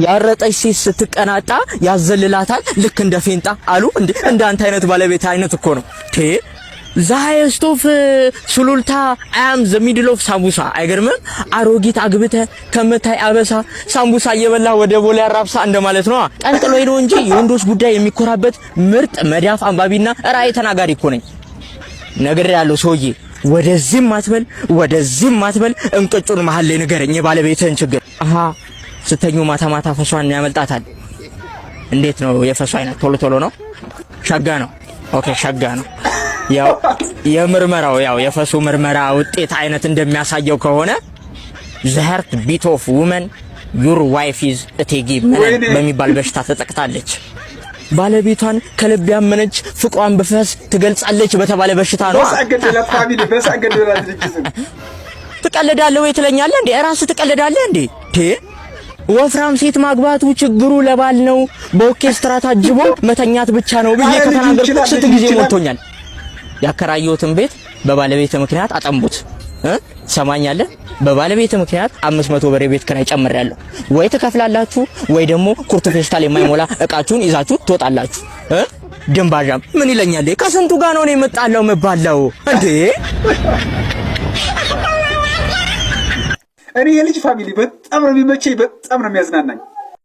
ያረጠች ሴት ስትቀናጣ ያዘልላታል ልክ እንደ ፌንጣ አሉ እንደ አንተ አይነት ባለቤት አይነት እኮ ነው ቴ ዛይስቶፍ ሱሉልታ አም ዘ ሚድል ኦፍ ሳምቡሳ አይገርምም አሮጊት አግብተ ከመታይ አበሳ ሳምቡሳ እየበላ ወደ ቦሌ አራብሳ እንደማለት ነው ቀንጥሎ ሄዶ እንጂ የወንዶች ጉዳይ የሚኮራበት ምርጥ መዳፍ አንባቢና ራእይ ተናጋሪ እኮ ነኝ ነገር ያለው ሰውዬ ወደዚህም አትበል እንቅጩን መሃል ላይ ንገረኝ የባለቤትህን ችግር አሃ ስተኙ ማታ ፈሷን ያመልጣታል እንዴት ነው የፈሷ አይነት ቶሎ ነው ሸጋ ነው ኦኬ ሸጋ ነው ያው የምርመራው የፈሱ ምርመራ ውጤት አይነት እንደሚያሳየው ከሆነ the heart beat of woman your wife is እቴጌ በሚባል በሽታ ተጠቅታለች ባለቤቷን ከልብ ያመነች ፍቅሯን በፈስ ትገልጻለች በተባለ በሽታ ነው ትቀልዳለህ ወይ ትለኛለህ እንዴ ራስህ ትቀልዳለህ እንዴ ወፍራም ሴት ማግባቱ ችግሩ ለባል ነው በኦርኬስትራ ታጅቦ መተኛት ብቻ ነው ብዬ ከተናገርኩ ስንት ጊዜ ሞልቶኛል ያከራየሁትን ቤት በባለቤት ምክንያት አጠምቡት ሰማኛለህ በባለቤት ምክንያት 500 ብር ቤት ከራይ ጨምሬያለሁ ወይ ተከፍላላችሁ ወይ ደግሞ ኩርቱ ፌስታል የማይሞላ እቃችሁን ይዛችሁ ትወጣላችሁ ደምባጃም ምን ይለኛል ከስንቱ ጋር ነው የመጣለው መባለው እንዴ እኔ የልጅ ፋሚሊ በጣም ነው የሚመቸኝ በጣም ነው የሚያዝናናኝ